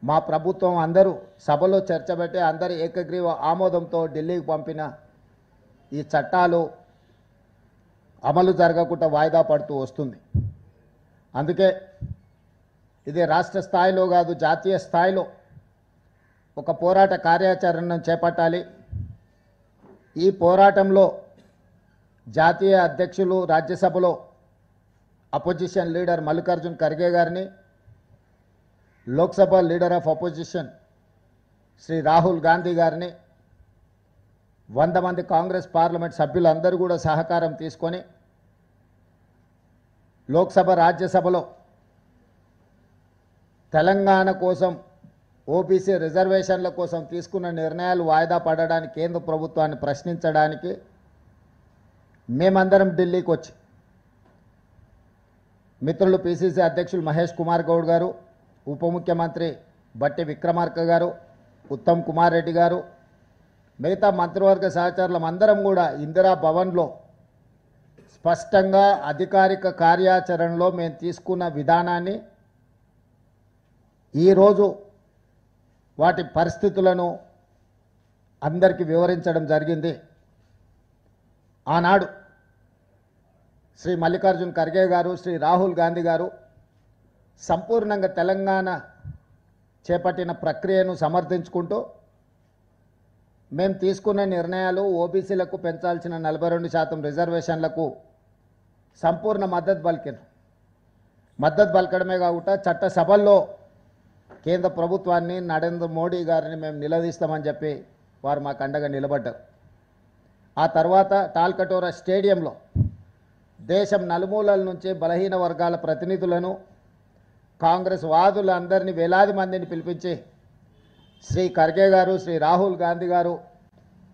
మా ప్రభుత్వం అందరూ సభలో చర్చబెట్టి అందరి ఏకగ్రీవ ఆమోదంతో ఢిల్లీకి పంపిన ఈ చట్టాలు అమలు జరగకుండా వాయిదా పడుతూ వస్తుంది. అందుకే ఇది రాష్ట్ర స్థాయిలో కాదు, జాతీయ స్థాయిలో ఒక పోరాట కార్యాచరణను చేపట్టాలి. ఈ పోరాటంలో జాతీయ అధ్యక్షులు, రాజ్యసభలో అపోజిషన్ లీడర్ మల్లికార్జున్ ఖర్గే గారిని, Lok Sabha leader of opposition Shri Rahul Gandhi గారిని, 100 మంది కాంగ్రెస్ పార్లమెంట్ సభ్యులందరూ కూడా సహకారం తీసుకొని లోక్సభ, రాజ్యసభలో తెలంగాణ కోసం ఓబీసీ రిజర్వేషన్ల కోసం తీసుకున్న నిర్ణయాలు వాయిదా పడడానికి కేంద్ర ప్రభుత్వాన్ని ప్రశ్నించడానికి మేమందరం ఢిల్లీకి వచ్చి మిత్రులు పిసిసి అధ్యక్షులు మహేష్ కుమార్ గౌడ్ గారు, ఉప ముఖ్యమంత్రి బట్టి విక్రమార్క గారు, ఉత్తమ్ కుమార్ రెడ్డి గారు, మిగతా మంత్రివర్గ సహచరులం అందరం కూడా ఇందిరా భవన్లో స్పష్టంగా అధికారిక కార్యాచరణలో మేము తీసుకున్న విధానాన్ని ఈరోజు వాటి పరిస్థితులను అందరికీ వివరించడం జరిగింది. ఆనాడు శ్రీ మల్లికార్జున్ ఖర్గే గారు, శ్రీ రాహుల్ గాంధీ గారు సంపూర్ణంగా తెలంగాణ చేపట్టిన ప్రక్రియను సమర్థించుకుంటూ మేము తీసుకున్న నిర్ణయాలు ఓబీసీలకు పెంచాల్సిన 42% రిజర్వేషన్లకు సంపూర్ణ మద్దతు పలికారు. మద్దతు పలకడమే కాకుండా చట్టసభల్లో కేంద్ర ప్రభుత్వాన్ని, నరేంద్ర మోడీ గారిని మేము నిలదీస్తామని చెప్పి వారు మాకు అండగా నిలబడ్డారు. ఆ తర్వాత టాల్కటోరా స్టేడియంలో దేశం నలుమూలల నుంచి బలహీన వర్గాల ప్రతినిధులను, కాంగ్రెస్ వాదులందరినీ, వేలాది మందిని పిలిపించి శ్రీ ఖర్గే గారు, శ్రీ రాహుల్ గాంధీ గారు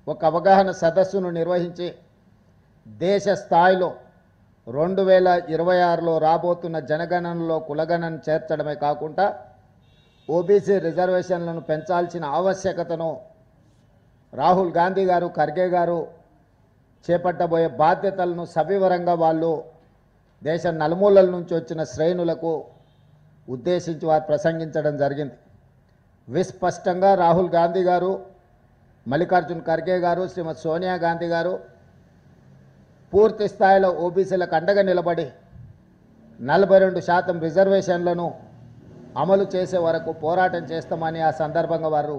ఒక అవగాహన సదస్సును నిర్వహించి దేశ స్థాయిలో 2026లో రాబోతున్న జనగణనలో కులగణన చేర్చడమే కాకుండా ఓబీసీ రిజర్వేషన్లను పెంచాల్సిన ఆవశ్యకతను రాహుల్ గాంధీ గారు, ఖర్గే గారు చేపట్టబోయే బాధ్యతలను సవివరంగా వాళ్ళు దేశం నలుమూలల నుంచి వచ్చిన శ్రేణులకు ఉద్దేశించి వారు ప్రసంగించడం జరిగింది. విస్పష్టంగా రాహుల్ గాంధీ గారు, మల్లికార్జున్ ఖర్గే గారు, శ్రీమతి సోనియా గాంధీ గారు పూర్తి స్థాయిలో ఓబీసీలకు అండగా నిలబడి 42% రిజర్వేషన్లను అమలు చేసే వరకు పోరాటం చేస్తామని ఆ సందర్భంగా వారు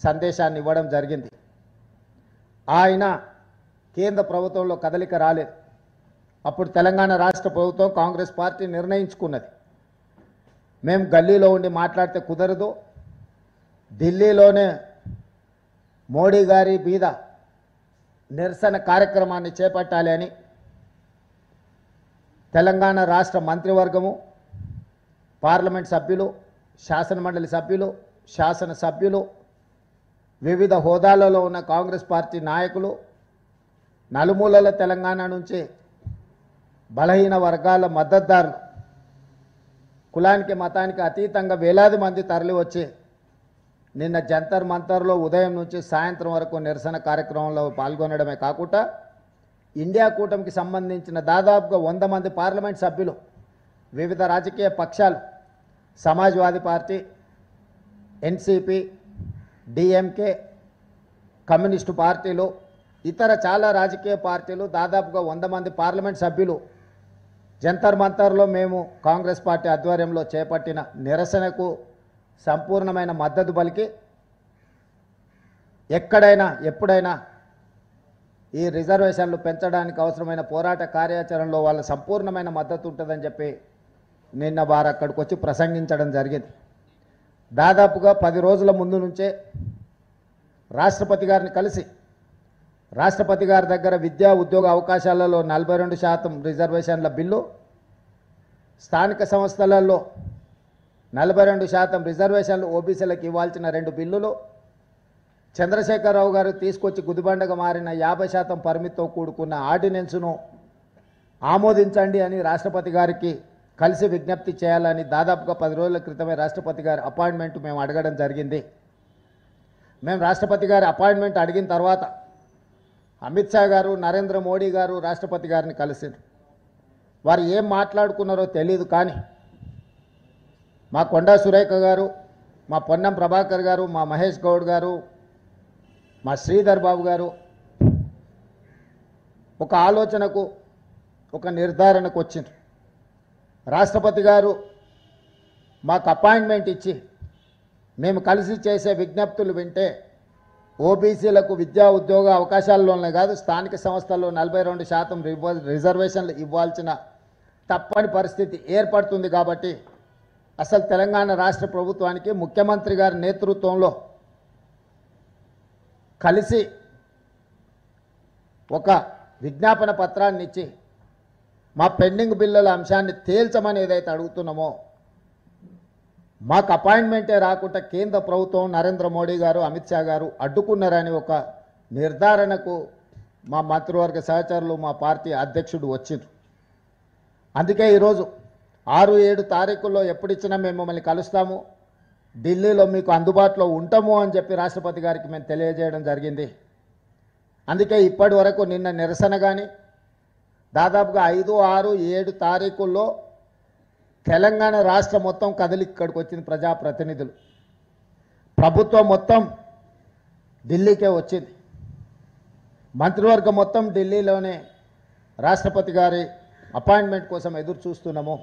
సందేశాన్ని ఇవ్వడం జరిగింది. ఆయన కేంద్ర ప్రభుత్వంలో కదలిక రాలేదు. అప్పుడు తెలంగాణ రాష్ట్ర ప్రభుత్వం, కాంగ్రెస్ పార్టీ నిర్ణయించుకున్నది, మేము గల్లీలో ఉండి మాట్లాడితే కుదరదు, ఢిల్లీలోనే మోడీ గారి మీద నిరసన కార్యక్రమాన్ని చేపట్టాలి అని తెలంగాణ రాష్ట్ర మంత్రివర్గము, పార్లమెంట్ సభ్యులు, శాసనమండలి సభ్యులు, శాసనసభ్యులు, వివిధ హోదాలలో ఉన్న కాంగ్రెస్ పార్టీ నాయకులు, నలుమూలల తెలంగాణ నుంచి బలహీన వర్గాల మద్దతుదారులు, కులానికి మతానికి అతీతంగా వేలాది మంది తరలి వచ్చి నిన్న జంతర్ మంతర్లో ఉదయం నుంచి సాయంత్రం వరకు నిరసన కార్యక్రమంలో పాల్గొనడమే కాకుండా ఇండియా కూటమికి సంబంధించిన దాదాపుగా 100 మంది పార్లమెంట్ సభ్యులు, వివిధ రాజకీయ పక్షాలు, Samajwadi party, NCP, DMK, communist పార్టీలు, ఇతర చాలా రాజకీయ పార్టీలు, దాదాపుగా 100 మంది పార్లమెంట్ సభ్యులు జంతర్ మంతర్లో మేము కాంగ్రెస్ పార్టీ ఆధ్వర్యంలో చేపట్టిన నిరసనకు సంపూర్ణమైన మద్దతు పలికి ఎక్కడైనా ఎప్పుడైనా ఈ రిజర్వేషన్లు పెంచడానికి అవసరమైన పోరాట కార్యాచరణలో వాళ్ళ సంపూర్ణమైన మద్దతు ఉంటుందని చెప్పి నిన్న వారు అక్కడికి వచ్చి ప్రసంగించడం జరిగింది. దాదాపుగా 10 రోజుల ముందు నుంచే రాష్ట్రపతి గారిని కలిసి రాష్ట్రపతి గారి దగ్గర విద్యా ఉద్యోగ అవకాశాలలో 42% రిజర్వేషన్ల బిల్లు, స్థానిక సంస్థలలో 42% రిజర్వేషన్లు ఓబీసీలకు ఇవ్వాల్సిన 2 బిల్లులు, చంద్రశేఖరరావు గారు తీసుకొచ్చి గుదిబండగా మారిన 50% పరిమితితో కూడుకున్న ఆర్డినెన్స్ను ఆమోదించండి అని రాష్ట్రపతి గారికి కలిసి విజ్ఞప్తి చేయాలని దాదాపుగా 10 రోజుల క్రితమే రాష్ట్రపతి గారి అపాయింట్మెంట్ మేము అడగడం జరిగింది. మేము రాష్ట్రపతి గారి అపాయింట్మెంట్ అడిగిన తర్వాత అమిత్ షా గారు, నరేంద్ర మోడీ గారు రాష్ట్రపతి గారిని కలిసారు. వారు ఏం మాట్లాడుకున్నారో తెలియదు, కానీ మా కొండా సురేఖ గారు, మా పొన్నం ప్రభాకర్ గారు, మా మహేష్ గౌడ్ గారు, మా శ్రీధర్ బాబు గారు ఒక ఆలోచనకు, ఒక నిర్ధారణకు వచ్చిండ్రు. రాష్ట్రపతి గారు మాకు అపాయింట్మెంట్ ఇచ్చి మేము కలిసి చేసే విజ్ఞప్తులు వింటే ఓబీసీలకు విద్యా ఉద్యోగ అవకాశాల్లోనే కాదు, స్థానిక సంస్థల్లో 42% రిజర్వేషన్లు ఇవ్వాల్సిన తప్పని పరిస్థితి ఏర్పడుతుంది. కాబట్టి అసలు తెలంగాణ రాష్ట్ర ప్రభుత్వానికి ముఖ్యమంత్రి గారి నేతృత్వంలో కలిసి ఒక విజ్ఞాపన పత్రాన్ని ఇచ్చి మా పెండింగ్ బిల్లుల అంశాన్ని తేల్చమని ఏదైతే అడుగుతున్నామో, మాకు అపాయింట్మెంటే రాకుండా కేంద్ర ప్రభుత్వం, నరేంద్ర మోడీ గారు, అమిత్ షా గారు అడ్డుకున్నారని ఒక నిర్ధారణకు మా మంత్రివర్గ సహచరులు, మా పార్టీ అధ్యక్షుడు వచ్చిండ్రు. అందుకే ఈరోజు 6-7 తారీఖుల్లో ఎప్పుడిచ్చినా మేము మిమ్మల్ని కలుస్తాము, ఢిల్లీలో మీకు అందుబాటులో ఉంటాము అని చెప్పి రాష్ట్రపతి గారికి మేము తెలియజేయడం జరిగింది. అందుకే ఇప్పటి వరకు నిన్న నిరసన కానీ దాదాపుగా 5, 6, 7 తారీఖుల్లో తెలంగాణ రాష్ట్రం మొత్తం కదిలి ఇక్కడికి వచ్చింది. ప్రజాప్రతినిధులు, ప్రభుత్వం మొత్తం ఢిల్లీకే వచ్చింది. మంత్రివర్గం మొత్తం ఢిల్లీలోనే రాష్ట్రపతి గారి అపాయింట్మెంట్ కోసం ఎదురు చూస్తున్నాము.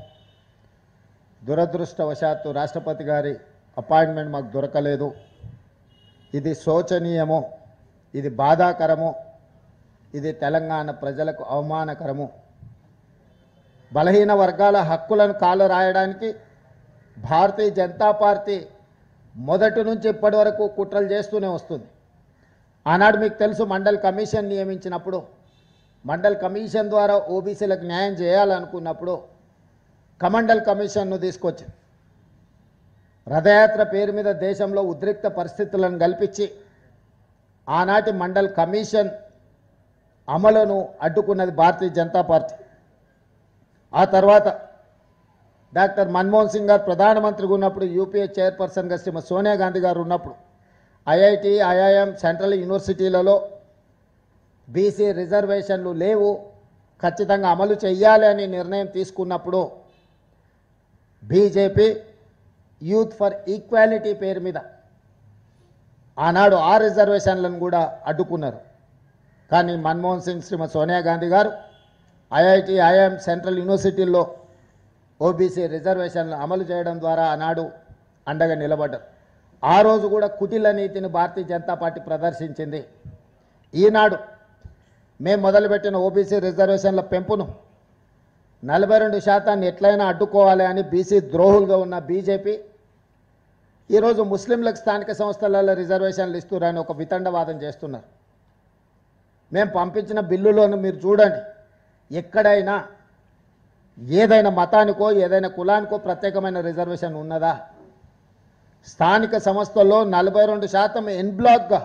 దురదృష్టవశాత్తు రాష్ట్రపతి గారి అపాయింట్మెంట్ మాకు దొరకలేదు. ఇది శోచనీయము, ఇది బాధాకరము, ఇది తెలంగాణ ప్రజలకు అవమానకరము. బలహీన వర్గాల హక్కులను కాలు రాయడానికి భారతీయ జనతా పార్టీ మొదటి నుంచి ఇప్పటి వరకు కుట్రలు చేస్తూనే వస్తుంది. ఆనాడు మీకు తెలుసు, మండల్ కమిషన్ నియమించినప్పుడు, మండల్ కమిషన్ ద్వారా ఓబీసీలకు న్యాయం చేయాలనుకున్నప్పుడు కమండల్ కమిషన్ను తీసుకొచ్చి రథయాత్ర పేరు మీద దేశంలో ఉద్రిక్త పరిస్థితులను కల్పించి ఆనాటి మండల్ కమిషన్ అమలును అడ్డుకున్నది భారతీయ జనతా పార్టీ. ఆ తర్వాత డాక్టర్ మన్మోహన్ సింగ్ గారు ప్రధానమంత్రిగా ఉన్నప్పుడు, యూపీఏ చైర్పర్సన్గా శ్రీమతి సోనియా గాంధీ గారు ఉన్నప్పుడు ఐఐటి, ఐఐఎం, సెంట్రల్ యూనివర్సిటీలలో బీసీ రిజర్వేషన్లు లేవు, ఖచ్చితంగా అమలు చేయాలి అని నిర్ణయం తీసుకున్నప్పుడు బీజేపీ యూత్ ఫర్ ఈక్వాలిటీ పేరు మీద ఆనాడు ఆ రిజర్వేషన్లను కూడా అడ్డుకున్నారు. కానీ మన్మోహన్ సింగ్, శ్రీమతి సోనియా గాంధీ గారు ఐఐటి, ఐఐఎం, సెంట్రల్ యూనివర్సిటీల్లో ఓబీసీ రిజర్వేషన్లు అమలు చేయడం ద్వారా ఆనాడు అండగా నిలబడ్డారు. ఆ రోజు కూడా కుటిల నీతిని భారతీయ జనతా పార్టీ ప్రదర్శించింది. ఈనాడు మేము మొదలుపెట్టిన ఓబీసీ రిజర్వేషన్ల పెంపును 42% ఎట్లయినా అడ్డుకోవాలి అని బీసీ ద్రోహులుగా ఉన్న బీజేపీ ఈరోజు ముస్లింలకు స్థానిక సంస్థలలో రిజర్వేషన్లు ఇస్తున్నారని ఒక వితండవాదం చేస్తున్నారు. మేము పంపించిన బిల్లులోను మీరు చూడండి, ఎక్కడైనా ఏదైనా మతానికో ఏదైనా కులానికో ప్రత్యేకమైన రిజర్వేషన్ ఉన్నదా? స్థానిక సంస్థల్లో 42% ఎన్ బ్లాక్గా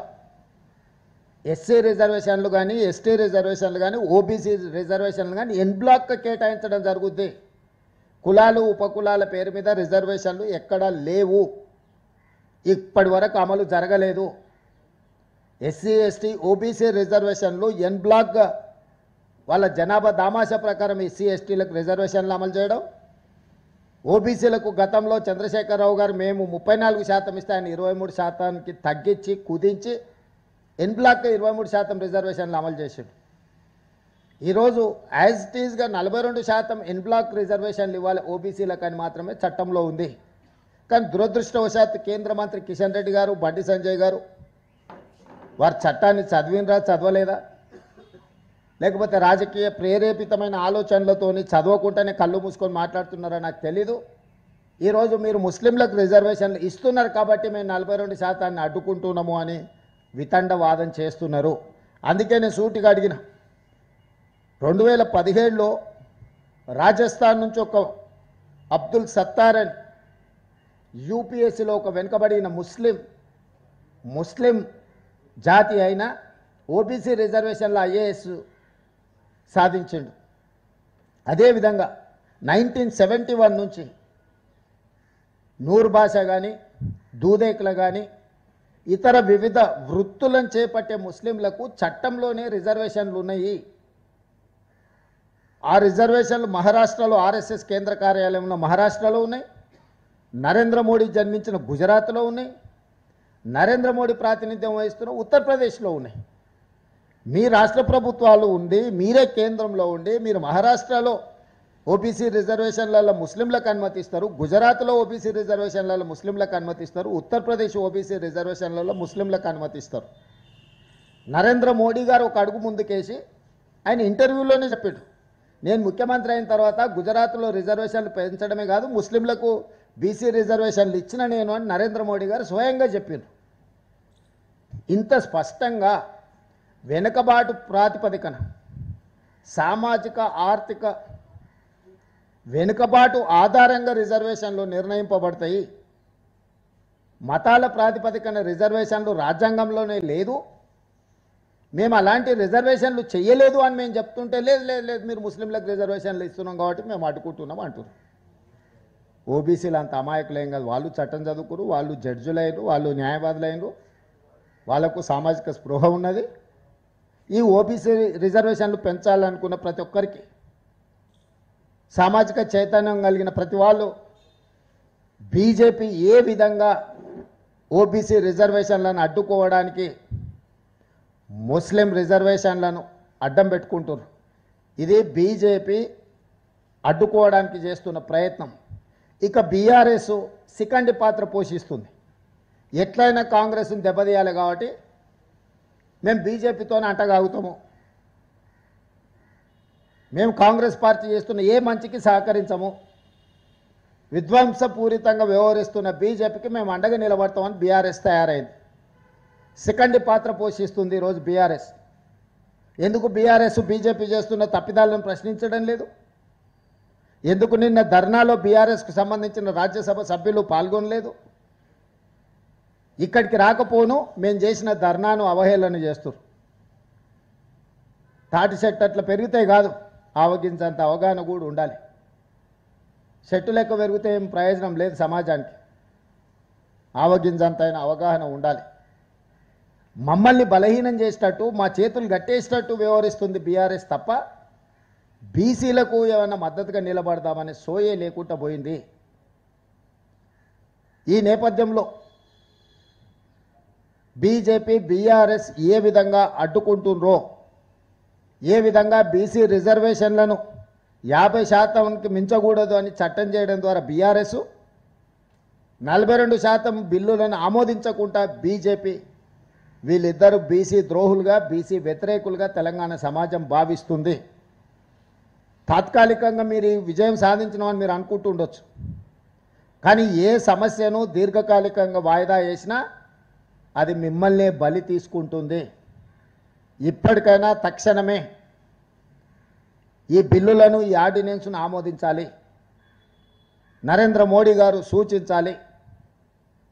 ఎస్సీ రిజర్వేషన్లు కానీ, ఎస్టీ రిజర్వేషన్లు కానీ, ఓబీసీ రిజర్వేషన్లు కానీ ఎన్ బ్లాక్గా కేటాయించడం జరుగుద్ది. కులాలు, ఉపకులాల పేరు మీద రిజర్వేషన్లు ఎక్కడా లేవు, ఇప్పటి వరకు అమలు జరగలేదు. ఎస్సీ, ఎస్టీ, ఓబీసీ రిజర్వేషన్లు ఎన్ బ్లాక్గా వాళ్ళ జనాభా దామాషా ప్రకారం ఎస్సీ, ఎస్టీలకు రిజర్వేషన్లు అమలు చేయడం, ఓబీసీలకు గతంలో చంద్రశేఖరరావు గారు మేము 34% ఇస్తే ఆయన 23%కి తగ్గించి కుదించి ఎన్ బ్లాక్గా 23% రిజర్వేషన్లు అమలు చేశాడు. ఈరోజు యాజ్ ఇట్ ఈజ్గా 42% ఎన్ బ్లాక్ రిజర్వేషన్లు ఇవ్వాలి ఓబీసీలకు అని మాత్రమే చట్టంలో ఉంది. కానీ దురదృష్టవశాత్తు కేంద్ర మంత్రి కిషన్ రెడ్డి గారు, బండి సంజయ్ గారు వారు చట్టాన్ని చదివినరా, చదవలేదా, లేకపోతే రాజకీయ ప్రేరేపితమైన ఆలోచనలతోని చదవకుండానే కళ్ళు మూసుకొని మాట్లాడుతున్నారా నాకు తెలీదు. ఈరోజు మీరు ముస్లింలకు రిజర్వేషన్లు ఇస్తున్నారు కాబట్టి మేము 42% అడ్డుకుంటున్నాము అని వితండవాదం చేస్తున్నారు. అందుకే నేను సూటిగా అడిగిన, 2017లో రాజస్థాన్ నుంచి ఒక అబ్దుల్ సత్తార్ అని యూపీఎస్సీలో ఒక వెనుకబడిన ముస్లిం జాతి అయిన ఓబీసీ రిజర్వేషన్లో ఐఏఎస్ సాధించిండు. అదేవిధంగా 1971 నుంచి నూర్ బాషా కానీ, దూదేకుల కానీ, ఇతర వివిధ వృత్తులను చేపట్టే ముస్లింలకు చట్టంలోనే రిజర్వేషన్లు ఉన్నాయి. ఆ రిజర్వేషన్లు మహారాష్ట్రలో ఆర్ఎస్ఎస్ కేంద్ర కార్యాలయంలో మహారాష్ట్రలో ఉన్నాయి, నరేంద్ర మోడీ జన్మించిన గుజరాత్లో ఉన్నాయి, నరేంద్ర మోడీ ప్రాతినిధ్యం వహిస్తున్న ఉత్తరప్రదేశ్లో ఉన్నాయి. మీ రాష్ట్ర ప్రభుత్వాలు ఉండి మీరే కేంద్రంలో ఉండి మీరు మహారాష్ట్రలో ఓబీసీ రిజర్వేషన్లలో ముస్లింలకు అనుమతిస్తారు, గుజరాత్లో ఓబీసీ రిజర్వేషన్లలో ముస్లింలకు అనుమతిస్తారు, ఉత్తరప్రదేశ్ ఓబీసీ రిజర్వేషన్లలో ముస్లింలకు అనుమతిస్తారు. నరేంద్ర మోడీ గారు ఒక అడుగు ముందుకేసి ఆయన ఇంటర్వ్యూలోనే చెప్పాడు, నేను ముఖ్యమంత్రి అయిన తర్వాత గుజరాత్లో రిజర్వేషన్లు పెంచడమే కాదు ముస్లింలకు బీసీ రిజర్వేషన్లు ఇచ్చిన నేను అని నరేంద్ర మోడీ గారు స్వయంగా చెప్పారు. ఇంత స్పష్టంగా వెనుకబాటు ప్రాతిపదికన సామాజిక ఆర్థిక వెనుకబాటు ఆధారంగా రిజర్వేషన్లు నిర్ణయింపబడతాయి, మతాల ప్రాతిపదికన రిజర్వేషన్లు రాజ్యాంగంలోనే లేదు, మేము అలాంటి రిజర్వేషన్లు చేయలేదు అని మేము చెప్తుంటే లేదు లేదు లేదు మీరు ముస్లింలకు రిజర్వేషన్లు ఇస్తున్నాం కాబట్టి మేము అడ్డుకుంటున్నాం అంటున్నారు. ఓబీసీలు అంత అమాయకులేం కాదు, వాళ్ళు చట్టం చదువుకురు, వాళ్ళు జడ్జులైనరు, వాళ్ళు న్యాయవాదులైనరు, వాళ్లకు సామాజిక స్పృహ ఉన్నది. ఈ ఓబీసీ రిజర్వేషన్లు పెంచాలనుకున్న ప్రతి ఒక్కరికి సామాజిక చైతన్యం కలిగిన ప్రతి వాళ్ళు బీజేపీ ఏ విధంగా ఓబీసీ రిజర్వేషన్లను అడ్డుకోవడానికి ముస్లిం రిజర్వేషన్లను అడ్డం పెట్టుకుంటున్నారు. ఇది బీజేపీ అడ్డుకోవడానికి చేస్తున్న ప్రయత్నం. ఇక బీఆర్ఎస్ సికండి పాత్ర పోషిస్తుంది. ఎట్లయినా కాంగ్రెస్ని దెబ్బతీయాలి కాబట్టి మేము బీజేపీతోనే అంటగాగుతాము, మేము కాంగ్రెస్ పార్టీ చేస్తున్న ఏ మంచికి సహకరించము, విధ్వంసపూరితంగా వ్యవహరిస్తున్న బీజేపీకి మేము అండగా నిలబడతామని బీఆర్ఎస్ తయారైంది. సెకండ్ పాత్ర పోషిస్తుంది ఈరోజు బీఆర్ఎస్. ఎందుకు బీఆర్ఎస్ బీజేపీ చేస్తున్న తప్పిదాలను ప్రశ్నించడం లేదు? ఎందుకు నిన్న ధర్నాలో బీఆర్ఎస్కు సంబంధించిన రాజ్యసభ సభ్యులు పాల్గొనలేదు? ఇక్కడికి రాకపోను మేము చేసిన ధర్నాను అవహేళన చేస్తారు. తాటి చెట్టు అట్లా పెరిగితే కాదు, ఆవగించంత అవగాహన కూడా ఉండాలి. చెట్టు లెక్క పెరిగితే ఏం ప్రయోజనం లేదు సమాజానికి, ఆవగించంత అయిన అవగాహన ఉండాలి. మమ్మల్ని బలహీనం చేసేటట్టు మా చేతులు గట్టేసేటట్టు వ్యవహరిస్తుంది బీఆర్ఎస్ తప్ప బీసీలకు ఏమైనా మద్దతుగా నిలబడదామనే సోయే లేకుండా పోయింది. ఈ నేపథ్యంలో బీజేపీ బీఆర్ఎస్ ఏ విధంగా అడ్డుకుంటుండ్రో, ఏ విధంగా బీసీ రిజర్వేషన్లను 50% మించకూడదు అని చట్టం చేయడం ద్వారా బీఆర్ఎస్ 42% బిల్లులను ఆమోదించకుండా బీజేపీ, వీళ్ళిద్దరూ బీసీ ద్రోహులుగా బీసీ వ్యతిరేకులుగా తెలంగాణ సమాజం భావిస్తుంది. తాత్కాలికంగా మీరు విజయం సాధించినామని మీరు అనుకుంటుండొచ్చు, కానీ ఏ సమస్యను దీర్ఘకాలికంగా వాయిదా వేసినా అది మిమ్మల్నే బలి తీసుకుంటుంది. ఇప్పటికైనా తక్షణమే ఈ బిల్లులను ఈ ఆర్డినెన్స్ను ఆమోదించాలి, నరేంద్ర మోడీ గారు సూచించాలి.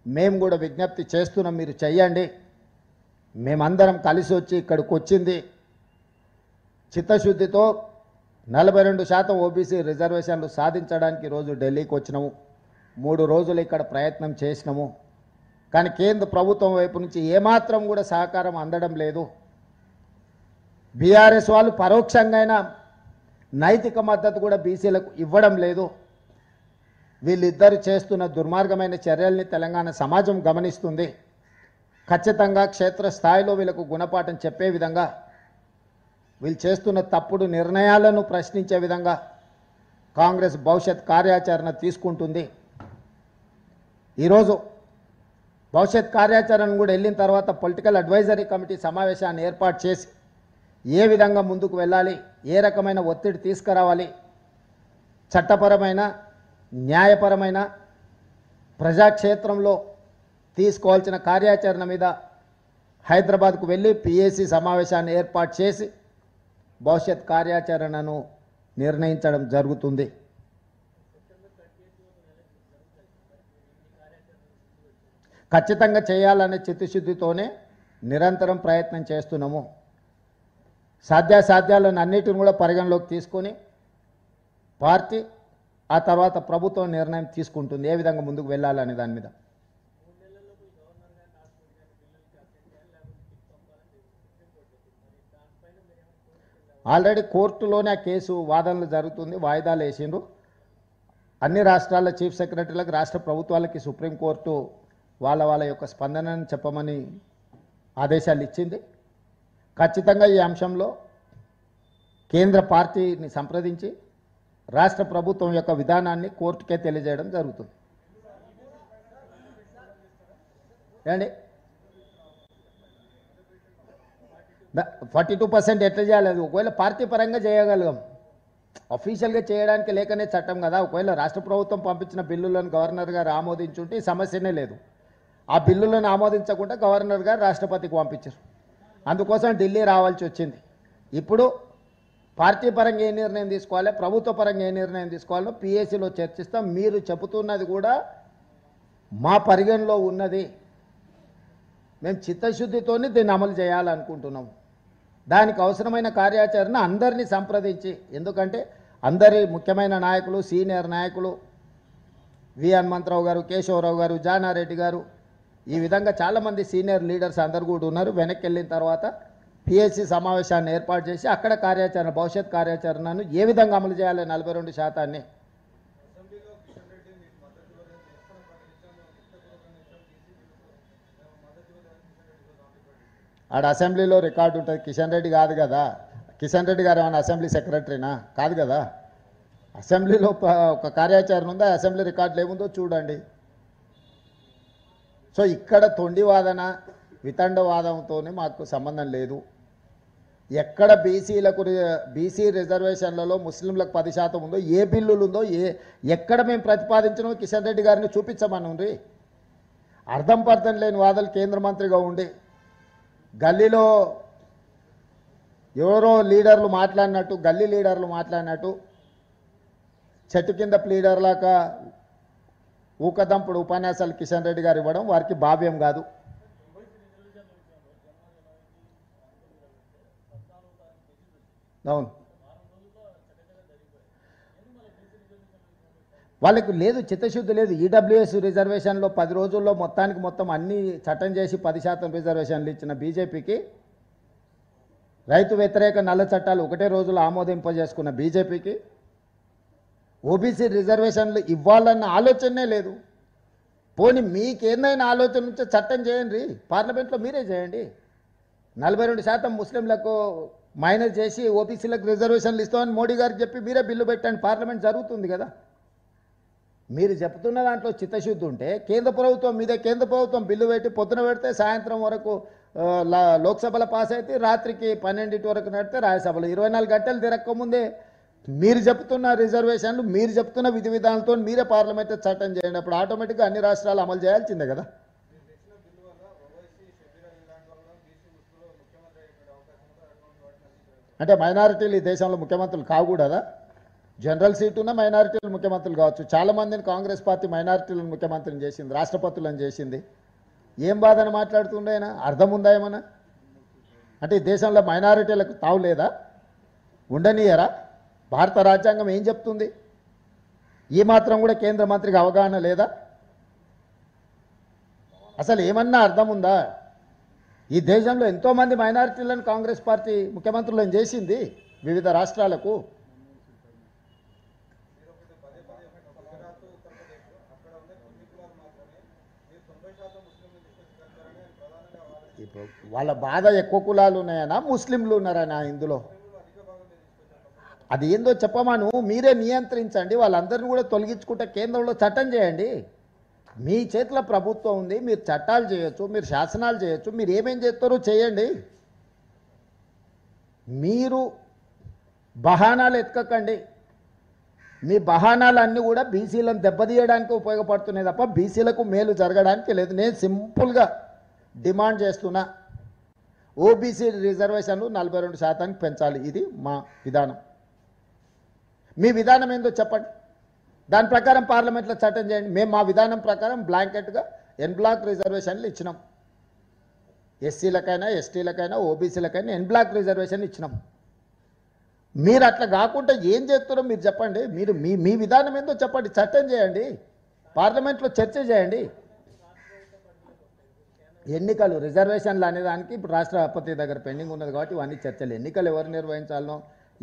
మేము కూడా విజ్ఞప్తి చేస్తున్నాం, మీరు చెయ్యండి. మేమందరం కలిసి వచ్చి ఇక్కడికి వచ్చింది చిత్తశుద్ధితో 42% ఓబీసీ రిజర్వేషన్లు సాధించడానికి ఈరోజు ఢిల్లీకి వచ్చినాము. 3 రోజులు ఇక్కడ ప్రయత్నం చేసినాము, కానీ కేంద్ర ప్రభుత్వం వైపు నుంచి ఏమాత్రం కూడా సహకారం అందడం లేదు. బీఆర్ఎస్ వాళ్ళు పరోక్షంగా నైతిక మద్దతు కూడా బీసీలకు ఇవ్వడం లేదు. వీళ్ళిద్దరు చేస్తున్న దుర్మార్గమైన చర్యల్ని తెలంగాణ సమాజం గమనిస్తుంది. ఖచ్చితంగా క్షేత్రస్థాయిలో వీళ్ళకు గుణపాఠం చెప్పే విధంగా, వీళ్ళు చేస్తున్న తప్పుడు నిర్ణయాలను ప్రశ్నించే విధంగా కాంగ్రెస్ భవిష్యత్ కార్యాచరణ తీసుకుంటుంది. ఈరోజు భవిష్యత్ కార్యాచరణ కూడా వెళ్ళిన తర్వాత పొలిటికల్ అడ్వైజరీ కమిటీ సమావేశాన్ని ఏర్పాటు చేసి ఏ విధంగా ముందుకు వెళ్ళాలి, ఏ రకమైన ఒత్తిడి తీసుకురావాలి, చట్టపరమైన న్యాయపరమైన ప్రజాక్షేత్రంలో తీసుకోవాల్సిన కార్యాచరణ మీద హైదరాబాద్కు వెళ్ళి పిఏసీ సమావేశాన్ని ఏర్పాటు చేసి భవిష్యత్ కార్యాచరణను నిర్ణయించడం జరుగుతుంది. ఖచ్చితంగా చేయాలనే చిత్తశుద్ధితోనే నిరంతరం ప్రయత్నం చేస్తున్నాము. సాధ్యాసాధ్యాలను అన్నిటిని కూడా పరిగణలోకి తీసుకొని పార్టీ ఆ తర్వాత ప్రభుత్వం నిర్ణయం తీసుకుంటుంది ఏ విధంగా ముందుకు వెళ్ళాలనే దాని మీద. ఆల్రెడీ కోర్టులోనే ఆ కేసు వాదనలు జరుగుతుంది, వాయిదాలు వేసిండ్రు. అన్ని రాష్ట్రాల చీఫ్ సెక్రటరీలకు రాష్ట్ర ప్రభుత్వాలకి సుప్రీంకోర్టు వాళ్ళ యొక్క స్పందనను చెప్పమని ఆదేశాలు ఇచ్చింది. ఖచ్చితంగా ఈ అంశంలో కేంద్ర పార్టీని సంప్రదించి రాష్ట్ర ప్రభుత్వం యొక్క విధానాన్ని కోర్టుకే తెలియజేయడం జరుగుతుంది. ఏమండి 42% ఎట్లా చేయాలి? అది ఒకవేళ పార్టీ పరంగా చేయగలం, అఫీషియల్గా చేయడానికి లేకనే చట్టం కదా. ఒకవేళ రాష్ట్ర ప్రభుత్వం పంపించిన బిల్లులను గవర్నర్ గారు ఆమోదించుంటే ఈ సమస్యనే లేదు. ఆ బిల్లులను ఆమోదించకుండా గవర్నర్ గారు రాష్ట్రపతికి పంపించారు. అందుకోసం ఢిల్లీ రావాల్సి వచ్చింది. ఇప్పుడు పార్టీ పరంగా ఏ నిర్ణయం తీసుకోవాలి, ప్రభుత్వ పరంగా ఏ నిర్ణయం తీసుకోవాలో పిఏసీలో చర్చిస్తాం. మీరు చెబుతున్నది కూడా మా పరిగణలో ఉన్నది. మేము చిత్తశుద్ధితోనే దీన్ని అమలు చేయాలనుకుంటున్నాము. దానికి అవసరమైన కార్యాచరణ అందరినీ సంప్రదించి, ఎందుకంటే అందరి ముఖ్యమైన నాయకులు, సీనియర్ నాయకులు వి హనుమంతరావు గారు, కేశవరావు గారు, జానారెడ్డి గారు, ఈ విధంగా చాలామంది సీనియర్ లీడర్స్ అందరు కూడా ఉన్నారు. వెనక్కి వెళ్ళిన తర్వాత పిఎస్సి సమావేశాన్ని ఏర్పాటు చేసి అక్కడ కార్యాచరణ, భవిష్యత్ కార్యాచరణను ఏ విధంగా అమలు చేయాలి 42% ఆడ అసెంబ్లీలో రికార్డు ఉంటుంది. కిషన్ రెడ్డి కాదు కదా, కిషన్ రెడ్డి గారు ఏమన్నా అసెంబ్లీ సెక్రటరీనా? కాదు కదా. అసెంబ్లీలో ఒక కార్యాచరణ ఉందా, అసెంబ్లీ రికార్డులు ఏముందో చూడండి. సో ఇక్కడ తొండి వాదన, వితండవాదంతో మాకు సంబంధం లేదు. ఎక్కడ బీసీ రిజర్వేషన్లలో ముస్లింలకు 10% ఉందో, ఏ బిల్లులు ఉందో, ఎక్కడ మేము ప్రతిపాదించినో కిషన్ రెడ్డి గారిని చూపించమనుండ్రి. అర్థం పర్థం లేని వాదలు కేంద్ర మంత్రిగా ఉండి గల్లీలో ఎవరో లీడర్లు మాట్లాడినట్టు, గల్లీ లీడర్లు మాట్లాడినట్టు చెట్టు కింద ప్లీడర్లాగా ఊకదంపుడు ఉపన్యాసాలు కిషన్ రెడ్డి గారు ఇవ్వడం వారికి భావ్యం కాదు. అవును, వాళ్ళకి లేదు, చిత్తశుద్ధి లేదు. ఈడబ్ల్యూఎస్ రిజర్వేషన్లో 10 రోజుల్లో మొత్తం అన్ని చట్టం చేసి 10% రిజర్వేషన్లు ఇచ్చిన బీజేపీకి, రైతు వ్యతిరేక నల్ల చట్టాలు ఒకటే రోజులో ఆమోదింపజేసుకున్న బీజేపీకి ఓబీసీ రిజర్వేషన్లు ఇవ్వాలన్న ఆలోచనే లేదు. పోనీ మీకేందైనా ఆలోచన ఉంటే చట్టం చేయండి, పార్లమెంట్లో మీరే చేయండి. 42% ముస్లింలకు మైనస్ చేసి ఓబీసీలకు రిజర్వేషన్లు ఇస్తామని మోడీ గారికి చెప్పి మీరే బిల్లు పెట్టండి, పార్లమెంట్ జరుగుతుంది కదా. మీరు చెప్తున్న దాంట్లో చిత్తశుద్ధి ఉంటే కేంద్ర ప్రభుత్వం బిల్లు పెట్టి పొద్దున పెడితే సాయంత్రం వరకు లోక్సభలో పాస్ అయితే రాత్రికి 12 వరకు నడితే రాజ్యసభలో 24 గంటలు తిరగకముందే మీరు చెప్తున్న రిజర్వేషన్లు, మీరు చెప్తున్న విధి విధానాలతో మీరే పార్లమెంట్ చట్టం చేయండి. అప్పుడు ఆటోమేటిక్గా అన్ని రాష్ట్రాలు అమలు చేయాల్సిందే కదా. అంటే మైనారిటీలు ఈ దేశంలో ముఖ్యమంత్రులు కాకూడదా? జనరల్ సీట్ ఉన్న మైనారిటీలు ముఖ్యమంత్రులు కావచ్చు. చాలామందిని కాంగ్రెస్ పార్టీ మైనారిటీలను ముఖ్యమంత్రిని చేసింది, రాష్ట్రపతులను చేసింది. ఏం బాధని మాట్లాడుతుండేనా? అర్థం ఉందా ఏమన్నా? అంటే ఈ దేశంలో మైనారిటీలకు తావు లేదా? ఉండనీయరా? భారత రాజ్యాంగం ఏం చెప్తుంది? ఈ మాత్రం కూడా కేంద్ర మంత్రికి అవగాహన లేదా? అసలు ఏమన్నా అర్థం ఉందా? ఈ దేశంలో ఎంతోమంది మైనారిటీలను కాంగ్రెస్ పార్టీ ముఖ్యమంత్రులను చేసింది వివిధ రాష్ట్రాలకు. ఇప్పుడు వాళ్ళ బాధ ఎక్కువ కులాలు ఉన్నాయనా, ముస్లింలు ఉన్నారనా ఇందులో? అది ఏందో చెప్పమాను, మీరే నియంత్రించండి. వాళ్ళందరినీ కూడా తొలగించుకుంటే కేంద్రంలో చట్టం చేయండి. మీ చేతిలో ప్రభుత్వం ఉంది, మీరు చట్టాలు చేయొచ్చు, మీరు శాసనాలు చేయొచ్చు, మీరు ఏమేం చేస్తారో చేయండి. మీరు బహానాలు ఎత్తుకండి. మీ బహానాలన్నీ కూడా బీసీలను దెబ్బతీయడానికి ఉపయోగపడుతున్నాయి తప్ప బీసీలకు మేలు జరగడానికి లేదు. నేను సింపుల్గా డిమాండ్ చేస్తున్నా, ఓబీసీ రిజర్వేషన్లు 42% పెంచాలి. ఇది మా విధానం. మీ విధానం ఏందో చెప్పండి, దాని ప్రకారం పార్లమెంట్లో చట్టం చేయండి. మేము మా విధానం ప్రకారం బ్లాంకెట్గా ఎన్ బ్లాక్ రిజర్వేషన్లు ఇచ్చినాం. ఎస్సీలకైనా, ఎస్టీలకైనా, ఓబీసీలకైనా ఎన్ బ్లాక్ రిజర్వేషన్ ఇచ్చినాం. మీరు అట్లా కాకుండా ఏం చేస్తారో మీరు చెప్పండి. మీరు మీ విధానం ఏందో చెప్పండి, చట్టం చేయండి, పార్లమెంట్లో చర్చ చేయండి. ఎన్నికలు రిజర్వేషన్లు అనేదానికి ఇప్పుడు రాష్ట్రపతి దగ్గర పెండింగ్ ఉన్నది కాబట్టి ఇవన్నీ చర్చలు. ఎన్నికలు ఎవరు నిర్వహించాలనో,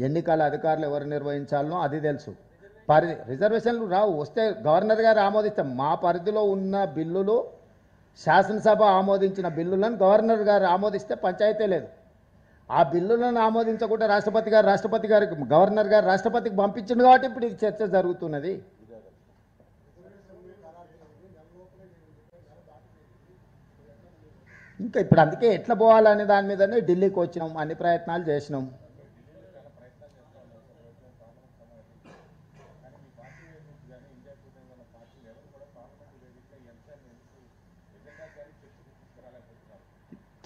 ఎన్నికల అధికారులు ఎవరు నిర్వహించాలనో అది తెలుసు. రిజర్వేషన్లు రావు, వస్తే గవర్నర్ గారు ఆమోదిస్తాం. మా పరిధిలో ఉన్న బిల్లులు, శాసనసభ ఆమోదించిన బిల్లులను గవర్నర్ గారు ఆమోదిస్తే పంచాయతీ లేదు. ఆ బిల్లులను ఆమోదించకుండా రాష్ట్రపతి గారికి గవర్నర్ గారు రాష్ట్రపతికి పంపించింది కాబట్టి ఇప్పుడు ఇది చర్చ జరుగుతున్నది. ఇంకా ఇప్పుడు అందుకే ఎట్లా పోవాలనే దాని మీదనే ఢిల్లీకి వచ్చినాం, అన్ని ప్రయత్నాలు చేసినాం.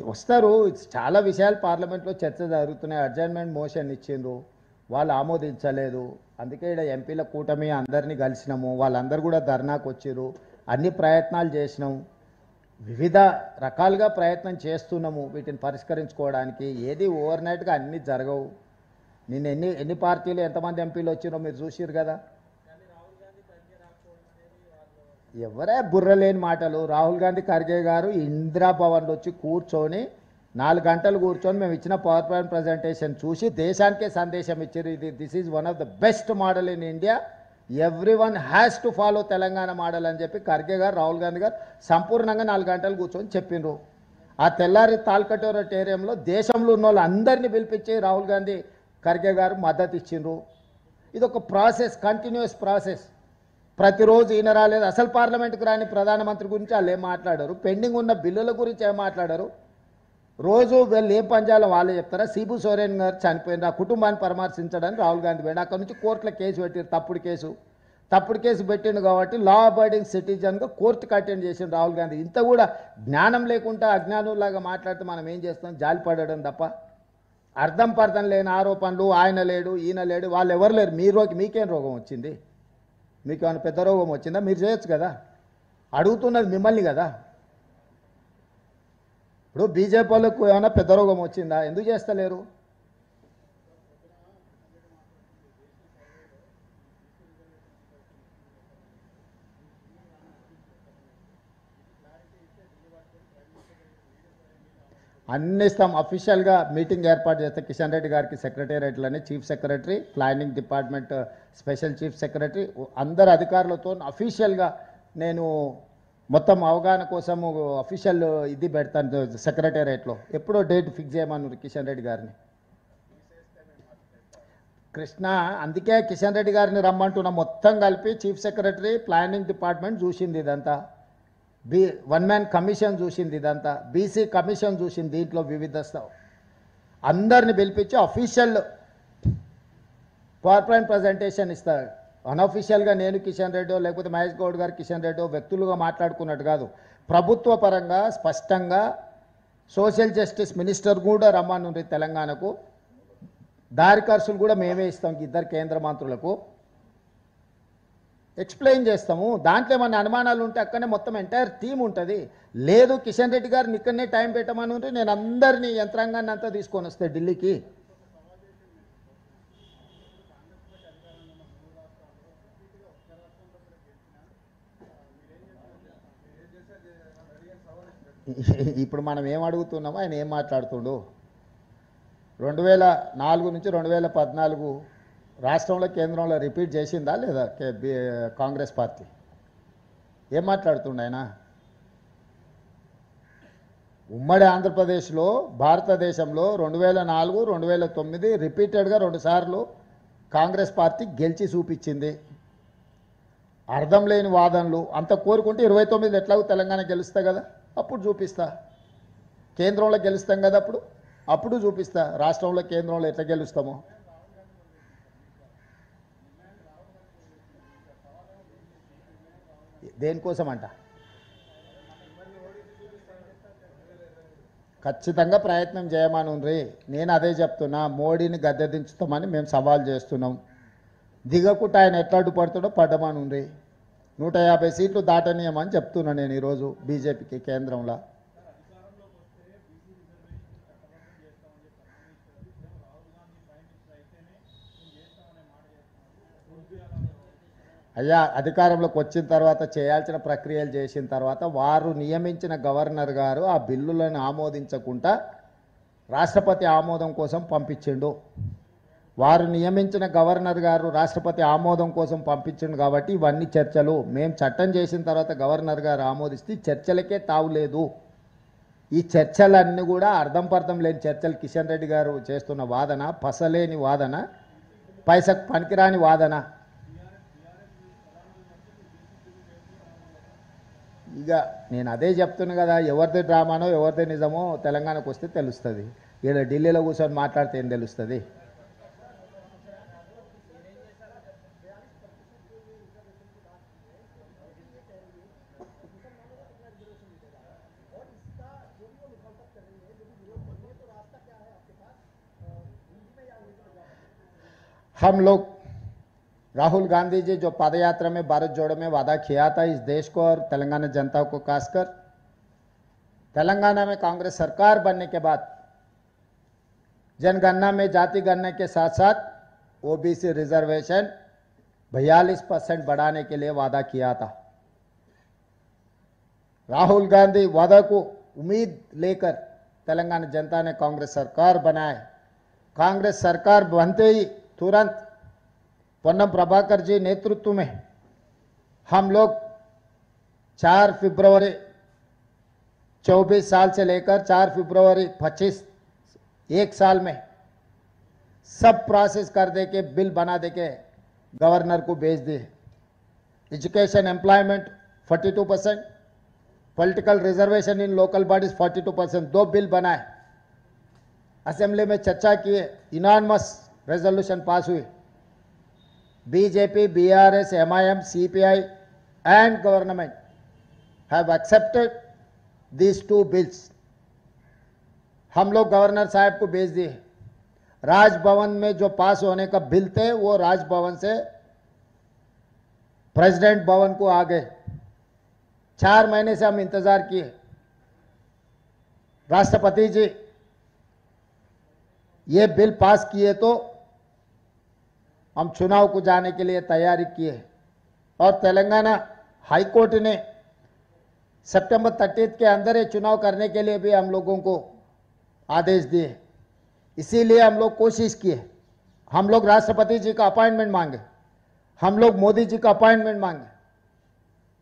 వస్తారు, చాలా విషయాలు పార్లమెంట్లో చర్చ జరుగుతున్నాయి. అడ్జర్న్మెంట్ మోషన్ ఇచ్చిండ్రు, వాళ్ళు ఆమోదించలేదు. అందుకే ఇక్కడ ఎంపీల కూటమి అందరినీ కలిసినాము, వాళ్ళందరూ కూడా ధర్నాకు వచ్చిర్రు. అన్ని ప్రయత్నాలు చేసినాం, వివిధ రకాలుగా ప్రయత్నం చేస్తున్నాము వీటిని పరిష్కరించుకోవడానికి. ఏది ఓవర్ నైట్గా అన్నీ జరగవు. నిన్న ఎన్ని పార్టీలు ఎంతమంది ఎంపీలు వచ్చిరో మీరు చూసిరు కదా. ఎవరే బుర్రలేని మాటలు. రాహుల్ గాంధీ ఖర్గే గారు ఇందిరాభవన్లో వచ్చి కూర్చొని 4 గంటలు కూర్చొని మేము ఇచ్చిన పవర్ పాయింట్ ప్రజెంటేషన్ చూసి దేశానికే సందేశం ఇచ్చారు. This is one of the best model in India, everyone has to follow Telangana model అని చెప్పి ఖర్గే గారు, రాహుల్ గాంధీ గారు సంపూర్ణంగా 4 గంటలు కూర్చొని చెప్పిండ్రు. ఆ తెల్లారి తాల్కటోరటేరియంలో దేశంలో ఉన్న వాళ్ళు అందరినీ పిలిపించి రాహుల్ గాంధీ ఖర్గే గారు మద్దతు ఇచ్చిండ్రు. ఇది ఒక ప్రాసెస్, కంటిన్యూస్ ప్రాసెస్. ప్రతిరోజు ఈయన రాలేదు, అసలు పార్లమెంట్కి రాని ప్రధానమంత్రి గురించి వాళ్ళు ఏం మాట్లాడారు, పెండింగ్ ఉన్న బిల్లుల గురించి ఏం మాట్లాడారు. రోజు వీళ్ళు ఏం పనిచేయాలో వాళ్ళే చెప్తారా. సిబు సోరెన్ గారు చనిపోయిన ఆ కుటుంబాన్ని పరామర్శించడానికి రాహుల్ గాంధీ పోయింది. అక్కడ నుంచి కోర్టులో కేసు పెట్టారు, తప్పుడు కేసు పెట్టిండు కాబట్టి లా అబైడింగ్ సిటిజన్గా కోర్టుకు అటెండ్ చేసిండు రాహుల్ గాంధీ. ఇంత కూడా జ్ఞానం లేకుండా అజ్ఞానులాగా మాట్లాడితే మనం ఏం చేస్తాం, జాలిపడడం తప్ప. అర్థం పర్థం లేని ఆరోపణలు, ఆయన లేడు ఈయన లేడు, వాళ్ళు ఎవరు లేరు. మీకేం రోగం వచ్చింది, మీకు ఏమైనా పెద్ద రోగం వచ్చిందా, మీరు చేయొచ్చు కదా. అడుగుతున్నది మిమ్మల్ని కదా. ఇప్పుడు బీజేపీ వాళ్ళకు ఏమైనా పెద్ద రోగం వచ్చిందా, ఎందుకు చేస్తలేరు. అన్ని ఇస్తాం. అఫీషియల్గా మీటింగ్ ఏర్పాటు చేస్తే కిషన్ రెడ్డి గారికి సెక్రటేరియట్లోనే chief secretary, planning department special chief secretary, అందరు అధికారులతో అఫీషియల్గా నేను మొత్తం అవగాహన కోసము అఫీషియల్ ఇది పెడతాను సెక్రటేరియట్లో. ఎప్పుడో డేట్ ఫిక్స్ చేయమన్నారు కిషన్ రెడ్డి గారిని. కృష్ణ, అందుకే కిషన్ రెడ్డి గారిని రమ్మంటున్నా. మొత్తం కలిపి చీఫ్ సెక్రటరీ, ప్లానింగ్ డిపార్ట్మెంట్ చూసింది ఇదంతా, వన్ మ్యాన్ కమిషన్ చూసింది ఇదంతా, బీసీ కమిషన్ చూసింది. దీంట్లో వివిధ అందరిని పిలిపించి అఫీషియల్ పవర్ పాయింట్ ప్రజెంటేషన్ ఇస్తారు. అన్అఫీషియల్గా నేను కిషన్ రెడ్డి లేకపోతే మహేష్ గౌడ్ గారు కిషన్ రెడ్డి వ్యక్తులుగా మాట్లాడుకున్నట్టు కాదు, ప్రభుత్వ పరంగా స్పష్టంగా సోషల్ జస్టిస్ మినిస్టర్ కూడా రమ్మనుంది తెలంగాణకు. దారి ఖర్చులు కూడా మేమే ఇస్తాం, ఇద్దరు కేంద్ర మంత్రులకు ఎక్స్ప్లెయిన్ చేస్తాము. దాంట్లో ఏమన్నా అనుమానాలు ఉంటే అక్కడనే మొత్తం ఎంటైర్ టీం ఉంటుంది. లేదు కిషన్ రెడ్డి గారిని ఇక్కడనే టైం పెట్టమని ఉంటే నేను అందరినీ యంత్రాంగాన్ని అంతా తీసుకొని వస్తే ఢిల్లీకి. ఇప్పుడు మనం ఏం అడుగుతున్నామో ఆయన ఏం మాట్లాడుతుండు. 2004 నుంచి 2014 రాష్ట్రంలో కేంద్రంలో రిపీట్ చేసిందా లేదా కాంగ్రెస్ పార్టీ? ఏం మాట్లాడుతుండ ఆయన? ఉమ్మడి ఆంధ్రప్రదేశ్లో భారతదేశంలో 2004, 2009 రిపీటెడ్గా 2 సార్లు కాంగ్రెస్ పార్టీ గెలిచి చూపించింది. అర్థం లేని వాదనలు అంత కోరుకుంటే 29 ఎట్లాగో తెలంగాణ గెలుస్తా కదా, అప్పుడు చూపిస్తా. కేంద్రంలో గెలుస్తాం కదా, అప్పుడు చూపిస్తా రాష్ట్రంలో కేంద్రంలో ఎట్లా గెలుస్తామో. దేనికోసం అంట? ఖచ్చితంగా ప్రయత్నం చేయమని నేను అదే చెప్తున్నా. మోడీని గద్దె దించుతామని మేము సవాల్ చేస్తున్నాం. దిగకుండా ఆయన ఎట్లా అడ్డుపడుతాడో పడ్డమని 150 సీట్లు దాటనీయమని చెప్తున్నా నేను ఈరోజు బీజేపీకి కేంద్రంలో. అయ్యా, అధికారంలోకి వచ్చిన తర్వాత చేయాల్సిన ప్రక్రియలు చేసిన తర్వాత వారు నియమించిన గవర్నర్ గారు ఆ బిల్లులను ఆమోదించకుండా రాష్ట్రపతి ఆమోదం కోసం పంపించిండు. వారు నియమించిన గవర్నర్ గారు రాష్ట్రపతి ఆమోదం కోసం పంపించిండు కాబట్టి ఇవన్నీ చర్చలు మేము చట్టం చేసిన తర్వాత గవర్నర్ గారు ఆమోదిస్తే చర్చలకే తావులేదు. ఈ చర్చలన్నీ కూడా అర్థం పర్థం లేని చర్చలు. కిషన్ రెడ్డి గారు చేస్తున్న వాదన పసలేని వాదన, పైసకు పనికిరాని వాదన. ఇక నేను అదే చెప్తున్నా కదా, ఎవరిది డ్రామానో ఎవరిది నిజమో తెలంగాణకు వస్తే తెలుస్తుంది. ఇక్కడ ఢిల్లీలో కూర్చొని మాట్లాడితే ఏం తెలుస్తుంది? हम लोग राहुल गांधी जी जो पदयात्रा में भारत जोड़ो में वादा किया था इस देश को और तेलंगाना जनता को खासकर, तेलंगाना में कांग्रेस सरकार बनने के बाद जनगणना में जाति गणना के साथ साथ ओबीसी रिजर्वेशन 42% बढ़ाने के लिए वादा किया था। राहुल गांधी वादा को उम्मीद लेकर तेलंगाना जनता ने कांग्रेस सरकार बनाए। कांग्रेस सरकार बनते ही तुरंत पोन्नम प्रभाकर जी नेतृत्व में हम लोग 4 फरवरी 24 साल से लेकर 4 फरवरी 25 एक साल में सब प्रोसेस कर दे के बिल बना दे के गवर्नर को भेज दिए। एजुकेशन एम्प्लॉयमेंट 42%, पॉलिटिकल रिजर्वेशन इन लोकल बॉडीज 42%, 2 बिल बनाए। असेंबली में चर्चा किए, इनानमस रेजोल्यूशन पास हुई। BJP, BRS, MIM, CPI and government have accepted these 2 bills. हम लोग गवर्नर साहब को भेज दिए। राजभवन में जो पास होने का बिल थे वो राजभवन से प्रेसिडेंट भवन को आ गए। 4 महीने से हम इंतजार किए। राष्ट्रपति जी ये बिल पास किए तो हम चुनाव को जाने के लिए तैयारी किए और तेलंगाना हाई कोर्ट ने सितंबर 30 के अंदर ये चुनाव करने के लिए भी हम लोगों को आदेश दिए। इसीलिए हम लोग कोशिश किए। हम लोग राष्ट्रपति जी का अपॉइंटमेंट मांगे, हम लोग मोदी जी का अपॉइंटमेंट मांगे,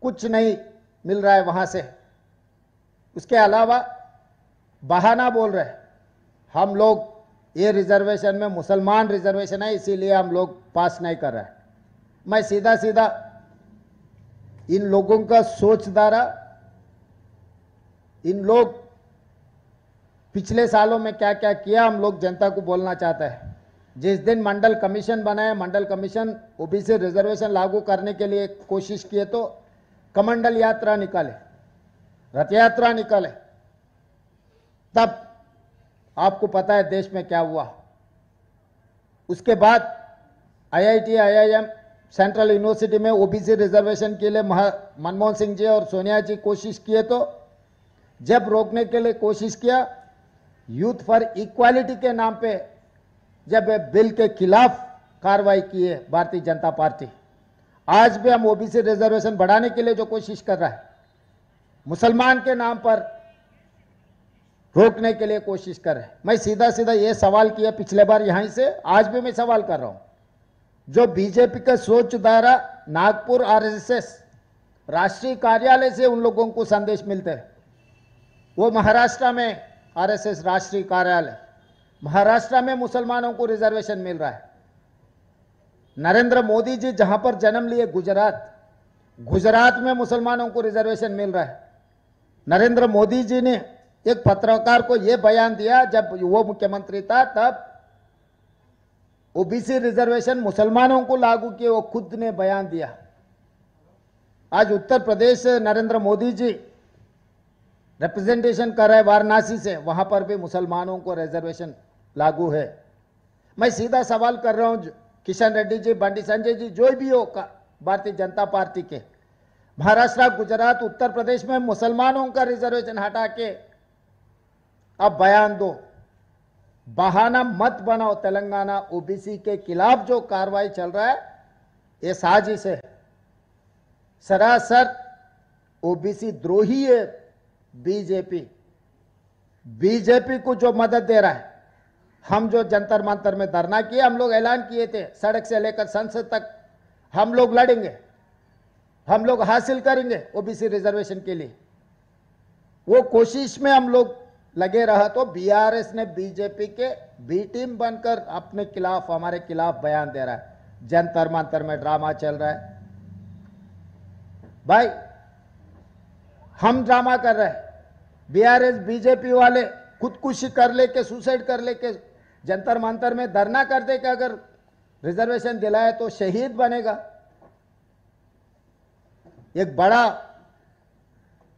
कुछ नहीं मिल रहा है वहां से। उसके अलावा बहाना बोल रहे हम लोग ये रिजर्वेशन में मुसलमान रिजर्वेशन है इसीलिए हम लोग पास नहीं कर रहे हैं। मैं सीधा सीधा इन लोगों का सोचधारा, इन लोग पिछले सालों में क्या क्या किया हम लोग जनता को बोलना चाहते हैं। जिस दिन मंडल कमीशन बनाए, मंडल कमीशन ओबीसी रिजर्वेशन लागू करने के लिए कोशिश किए तो कमंडल यात्रा निकाले, रथ यात्रा निकाले, तब आपको पता है देश में क्या हुआ। उसके बाद आईआईटी, आईआईएम, सेंट्रल यूनिवर्सिटी में ओबीसी रिजर्वेशन के लिए मनमोहन सिंह जी और सोनिया जी कोशिश किए तो जब रोकने के लिए कोशिश किया, यूथ फॉर इक्वालिटी के नाम पे जब बिल के खिलाफ कार्रवाई की है भारतीय जनता पार्टी। आज भी हम ओबीसी रिजर्वेशन बढ़ाने के लिए जो कोशिश कर रहा है, मुसलमान के नाम पर रोकने के लिए कोशिश कर रहे हैं। मैं सीधा सीधा ये सवाल किया पिछले बार यहीं से, आज भी मैं सवाल कर रहा हूं। जो बीजेपी का सोच द्वारा नागपुर आरएसएस राष्ट्रीय कार्यालय से उन लोगों को संदेश मिलते हैं, वो महाराष्ट्र में आरएसएस राष्ट्रीय कार्यालय, महाराष्ट्र में मुसलमानों को रिजर्वेशन मिल रहा है। नरेंद्र मोदी जी जहां पर जन्म लिए गुजरात, गुजरात में मुसलमानों को रिजर्वेशन मिल रहा है। नरेंद्र मोदी जी ने एक पत्रकार को यह बयान दिया जब वो मुख्यमंत्री था, तब ओबीसी रिजर्वेशन मुसलमानों को लागू किए, वो खुद ने बयान दिया। आज उत्तर प्रदेश नरेंद्र मोदी जी रिप्रेजेंटेशन कर रहे वाराणसी से, वहां पर भी मुसलमानों को रिजर्वेशन लागू है। मैं सीधा सवाल कर रहा हूं, किशन रेड्डी जी, बंडी संजय जी, जो भी हो भारतीय जनता पार्टी के, महाराष्ट्र, गुजरात, उत्तर प्रदेश में मुसलमानों का रिजर्वेशन हटा के अब बयान दो, बहाना मत बनाओ। तेलंगाना ओबीसी के खिलाफ जो कार्रवाई चल रहा है ये साजिश है, सरासर ओबीसी द्रोही है। बीजेपी को जो मदद दे रहा है, हम जो जंतर मंतर में धरना किए, हम लोग ऐलान किए थे सड़क से लेकर संसद तक हम लोग लड़ेंगे, हम लोग हासिल करेंगे ओबीसी रिजर्वेशन के लिए। वो कोशिश में हम लोग लगे रहा तो बीआरएस ने बीजेपी के बी टीम बनकर अपने खिलाफ, हमारे खिलाफ बयान दे रहा है। जंतर मंतर में ड्रामा चल रहा है। भाई हम ड्रामा कर रहे हैं, बीआरएस बीजेपी वाले खुदकुशी कर लेके, सुसाइड कर लेके जंतर मंतर में धरना कर दे कि अगर रिजर्वेशन दिलाए तो शहीद बनेगा। एक बड़ा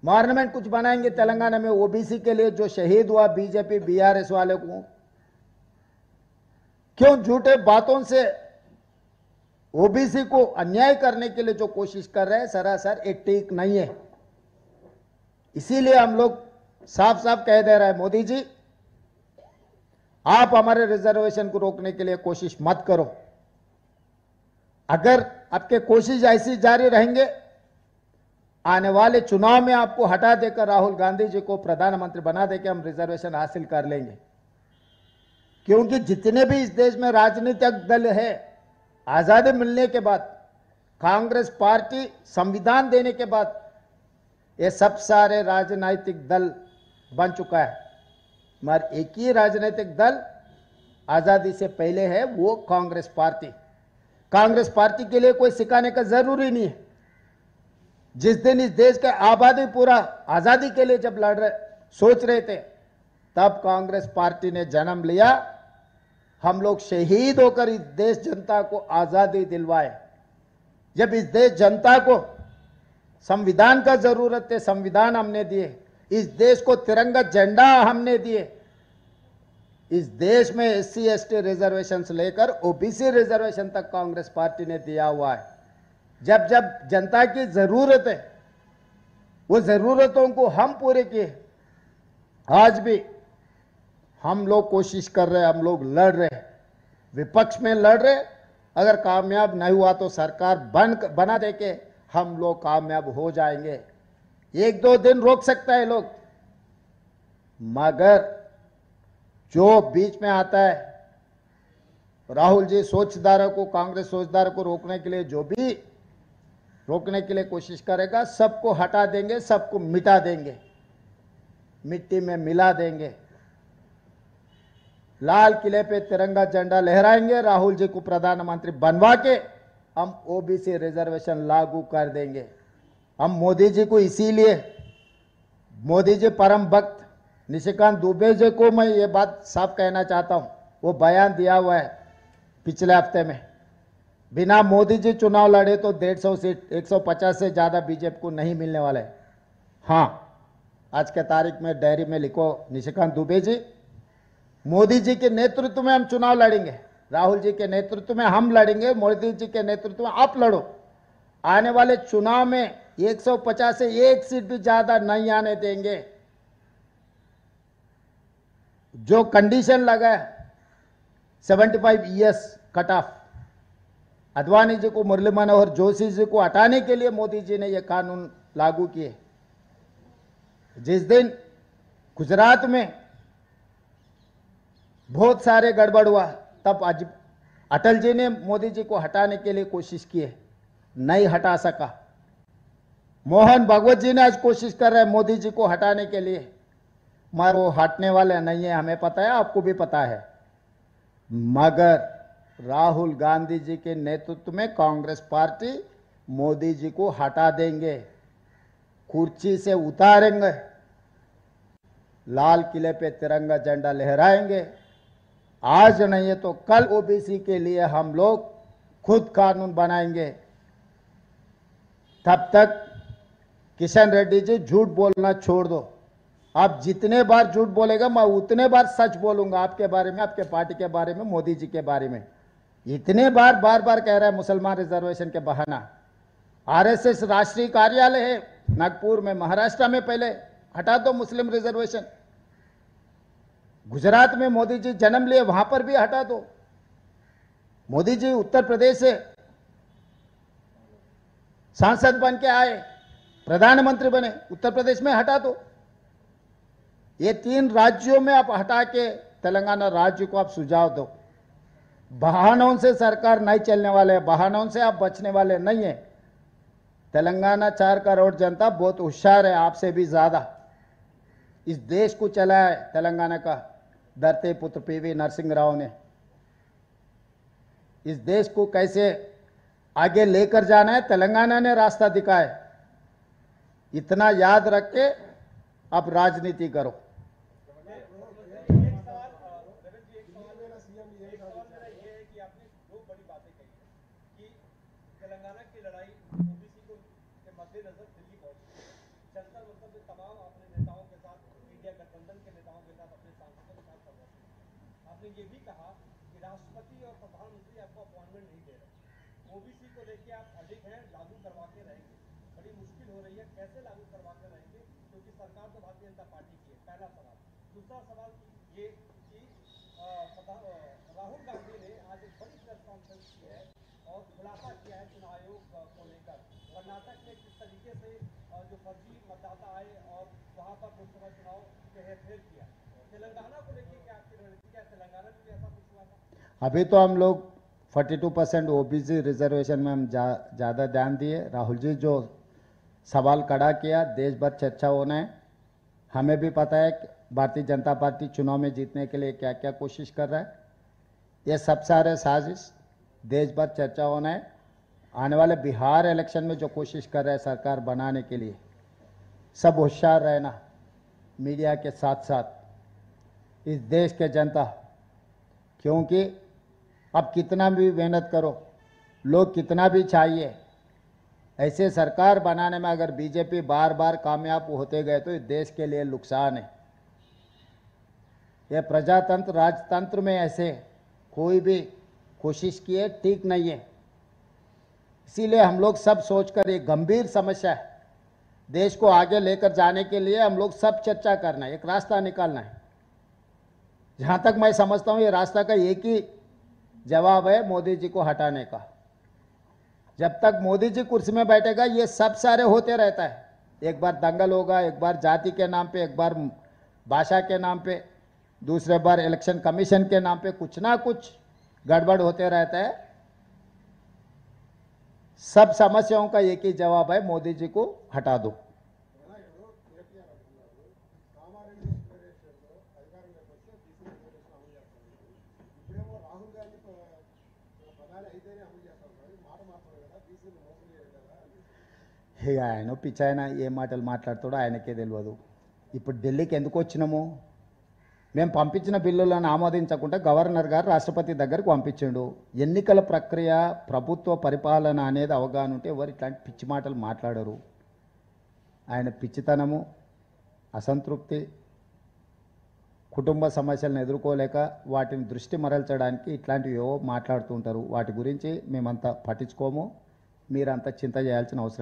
मॉन्यूमेंट कुछ बनाएंगे तेलंगाना में ओबीसी के लिए, जो शहीद हुआ बीजेपी बीआरएस वाले को। क्यों झूठे बातों से ओबीसी को अन्याय करने के लिए जो कोशिश कर रहे हैं, सरासर एक ठीक नहीं है। इसीलिए हम लोग साफ साफ कह दे रहे हैं, मोदी जी आप हमारे रिजर्वेशन को रोकने के लिए कोशिश मत करो। अगर आपके कोशिश ऐसी जारी रहेंगे, आने वाले चुनाव में आपको हटा देकर राहुल गांधी जी को प्रधानमंत्री बना देकर हम रिजर्वेशन हासिल कर लेंगे। क्योंकि जितने भी इस देश में राजनीतिक दल है, आजादी मिलने के बाद, कांग्रेस पार्टी संविधान देने के बाद, ये सब सारे राजनीतिक दल बन चुका है। मगर एक ही राजनीतिक दल आजादी से पहले है, वो कांग्रेस पार्टी। कांग्रेस पार्टी के लिए कोई सिखाने का जरूरी नहीं है। जिस दिन इस देश के आबादी पूरा आजादी के लिए जब लड़ रहे, सोच रहे थे, तब कांग्रेस पार्टी ने जन्म लिया। हम लोग शहीद होकर इस देश जनता को आजादी दिलवाए। जब इस देश जनता को संविधान का जरूरत है, संविधान हमने दिए। इस देश को तिरंगा झंडा हमने दिए। इस देश में एससी एसटी रिजर्वेशन से लेकर ओबीसी रिजर्वेशन तक कांग्रेस पार्टी ने दिया हुआ है। जब जब जनता की जरूरत है, वो जरूरतों को हम पूरे किए। आज भी हम लोग कोशिश कर रहे हैं, हम लोग लड़ रहे हैं, विपक्ष में लड़ रहे। अगर कामयाब नहीं हुआ तो सरकार बना दे के हम लोग कामयाब हो जाएंगे। एक दो दिन रोक सकता है लोग, मगर जो बीच में आता है, राहुल जी सोचदारों को, कांग्रेस सोचदारों को रोकने के लिए जो भी रोकने के लिए कोशिश करेगा, सबको हटा देंगे, सबको मिटा देंगे, मिट्टी में मिला देंगे। लाल किले पे तिरंगा झंडा लहराएंगे, राहुल जी को प्रधानमंत्री बनवा के हम ओबीसी रिजर्वेशन लागू कर देंगे। हम मोदी जी को, इसीलिए मोदी जी परम भक्त निशिकांत दुबे जी को मैं ये बात साफ कहना चाहता हूं। वो बयान दिया हुआ है पिछले हफ्ते में, बिना मोदी जी चुनाव लड़े तो 150 सीट, 150 से ज्यादा बीजेपी को नहीं मिलने वाले। हाँ, आज के तारीख में डायरी में लिखो, निशिकांत दुबे जी, मोदी जी के नेतृत्व में हम चुनाव लड़ेंगे, राहुल जी के नेतृत्व में हम लड़ेंगे, मोदी जी के नेतृत्व में आप लड़ो। आने वाले चुनाव में 150 से एक सीट भी ज्यादा नहीं आने देंगे। जो कंडीशन लगा है 75 years cut off, Advani ji को, मुरली मनोहर जोशी जी को हटाने के लिए मोदी जी ने यह कानून लागू किए। जिस दिन गुजरात में बहुत सारे गड़बड़ हुआ, तब आज अटल जी ने मोदी जी को हटाने के लिए कोशिश की है, नहीं हटा सका। मोहन भागवत जी ने आज कोशिश कर रहे हैं मोदी जी को हटाने के लिए, मगर वो हटने वाले नहीं है, हमें पता है, आपको भी पता है। मगर राहुल गांधी जी के नेतृत्व में कांग्रेस पार्टी मोदी जी को हटा देंगे, कुर्सी से उतारेंगे, लाल किले पे तिरंगा झंडा लहराएंगे। आज नहीं है तो कल ओबीसी के लिए हम लोग खुद कानून बनाएंगे। तब तक किशन रेड्डी जी झूठ बोलना छोड़ दो। आप जितने बार झूठ बोलेगा, मैं उतने बार सच बोलूंगा आपके बारे में, आपके पार्टी के बारे में, मोदी जी के बारे में। इतने बार बार कह रहा है मुसलमान रिजर्वेशन के बहाना। आरएसएस राष्ट्रीय कार्यालय है नागपुर में, महाराष्ट्र में, पहले हटा दो मुस्लिम रिजर्वेशन। गुजरात में मोदी जी जन्म लिए, वहां पर भी हटा दो। मोदी जी उत्तर प्रदेश से सांसद बन के आए, प्रधानमंत्री बने, उत्तर प्रदेश में हटा दो। ये 3 राज्यों में आप हटा के तेलंगाना राज्य को आप सुझाव दो। बहानों से सरकार नहीं चलने वाले है, बहानों से आप बचने वाले नहीं है। तेलंगाना 4 करोड़ जनता बहुत होशियार है, आपसे भी ज्यादा। इस देश को चलाया है तेलंगाना का धरती पुत्र पीवी नरसिंह राव ने। इस देश को कैसे आगे लेकर जाना है तेलंगाना ने रास्ता दिखाया है। इतना याद रख के अब राजनीति करो। तेलंगाना की लड़ाई ओबीसी को के मद्देनजर दिल्ली पहुंची, जंतर मंतर में तमाम अपने नेताओं के साथ, इंडिया गठबंधन के नेताओं के साथ, अपने सांसदों के साथ संवाद किया। आपने ये भी कहा कि राष्ट्रपति और प्रधानमंत्री आपको अपॉइंटमेंट नहीं दे रहे, ओबीसी को लेकर आप अडिग हैं, लागू करवा के रहेंगे। बड़ी मुश्किल हो रही है, कैसे लागू करवा के रहेंगे, क्योंकि सरकार तो भारतीय जनता पार्टी की है। पहला सवाल। दूसरा सवाल ये कि राहुल गांधी ने आज एक बड़ी प्रेस कॉन्फ्रेंस की है और खुलासा किया है चुनाव आयोग को लेकर। कर्नाटक में किस तरीके से जो फर्जी मतदाता आए और वहां पर लोकसभा चुनाव के हेरफेर किया। तेलंगाना को लेकर क्या आपकी रणनीति, क्या तेलंगाना में भी ऐसा कुछ हुआ था? अभी तो हम लोग 42% ओबीसी रिजर्वेशन में हम ज़्यादा ध्यान दिए। राहुल जी जो सवाल खड़ा किया, देश भर चर्चा होना है। हमें भी पता है कि भारतीय जनता पार्टी चुनाव में जीतने के लिए क्या क्या कोशिश कर रहा है। ये सब सारे साजिश देश भर चर्चा होना है। आने वाले बिहार इलेक्शन में जो कोशिश कर रहे हैं सरकार बनाने के लिए, सब होशियार रहना। मीडिया के साथ साथ इस देश के जनता, क्योंकि अब कितना भी मेहनत करो, लोग कितना भी चाहिए, ऐसे सरकार बनाने में अगर बीजेपी बार बार कामयाब होते गए तो इस देश के लिए नुकसान है। यह प्रजातंत्र राजतंत्र में ऐसे कोई भी कोशिश किए ठीक नहीं है। इसीलिए हम लोग सब सोचकर, एक गंभीर समस्या है, देश को आगे लेकर जाने के लिए हम लोग सब चर्चा करना है, एक रास्ता निकालना है। जहां तक मैं समझता हूं ये रास्ता का एक ही जवाब है, मोदी जी को हटाने का। जब तक मोदी जी कुर्सी में बैठेगा ये सब सारे होते रहता है। एक बार दंगल होगा, एक बार जाति के नाम पे, एक बार भाषा के नाम पे, दूसरे बार इलेक्शन कमीशन के नाम पे कुछ ना कुछ गड़बड़ होते रहता है। सब समस्याओं का एक ही जवाब है, मोदी जी को हटा दो। ఆయన పిచ్చి, ఆయన ఏ మాటలు మాట్లాడుతాడో ఆయనకే తెలియదు. ఇప్పుడు ఢిల్లీకి ఎందుకు వచ్చినాము? మేము పంపించిన బిల్లులను ఆమోదించకుండా గవర్నర్ గారు రాష్ట్రపతి దగ్గరకు పంపించాడు. ఎన్నికల ప్రక్రియ, ప్రభుత్వ పరిపాలన అనేది అవగాహన ఉంటే ఎవరు ఇట్లాంటి పిచ్చి మాటలు మాట్లాడరు. ఆయన పిచ్చితనము, అసంతృప్తి, కుటుంబ సమస్యలను ఎదుర్కోలేక వాటిని దృష్టి మరల్చడానికి ఇట్లాంటివి ఏవో మాట్లాడుతూ ఉంటారు. వాటి గురించి మేమంతా పట్టించుకోము. మీరంతా చింత చేయాల్సిన అవసరం